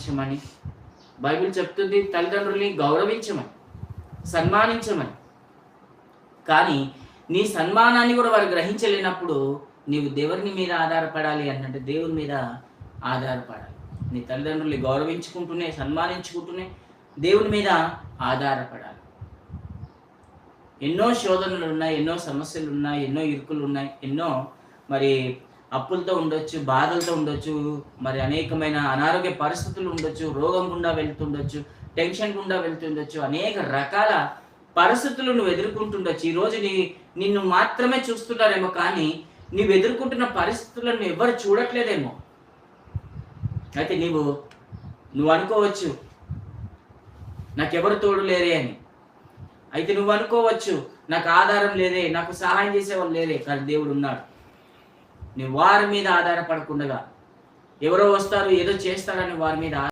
సన్మానించమని Bible చెప్తుంది. తల్లిదండ్రుల్ని గౌరవించమని, సన్మానించమని. కానీ నీ సన్మానాన్ని కూడా వారు గ్రహించలేనప్పుడు నీవు దేవుని మీద ఆధారపడాలి అంటే దేవుని మీద ఆధారపడాలి. నీ తల్లిదండ్రుల్ని గౌరవించుకుంటూనే, సన్మానించుకుంటూనే దేవుని మీద ఆధారపడాలి. ఎన్నో శోధనలు ఉన్నాయి, ఎన్నో సమస్యలు ఉన్నాయి, ఎన్నో ఇరుకులు ఉన్నాయి, ఎన్నో మరి అప్పులతో ఉండొచ్చు, బాధలతో ఉండొచ్చు, మరి అనేకమైన అనారోగ్య పరిస్థితులు ఉండొచ్చు, రోగం గుండా వెళ్తుండొచ్చు, టెన్షన్ గుండా వెళ్తుండొచ్చు, అనేక రకాల పరిస్థితులు నువ్వు ఎదుర్కొంటుండొచ్చు. ఈరోజు నిన్ను మాత్రమే చూస్తున్నారేమో, కానీ నువ్వు ఎదుర్కొంటున్న పరిస్థితులను ఎవరు చూడట్లేదేమో. అయితే నువ్వు అనుకోవచ్చు నాకెవరు తోడు లేరే అని. అయితే నువ్వు అనుకోవచ్చు నాకు ఆధారం లేదే, నాకు సహాయం చేసేవాళ్ళు లేరే. కానీ దేవుడు ఉన్నాడు. నువ్వు వారి మీద ఆధారపడకుండా ఎవరో వస్తారు ఏదో చేస్తారని వారి మీద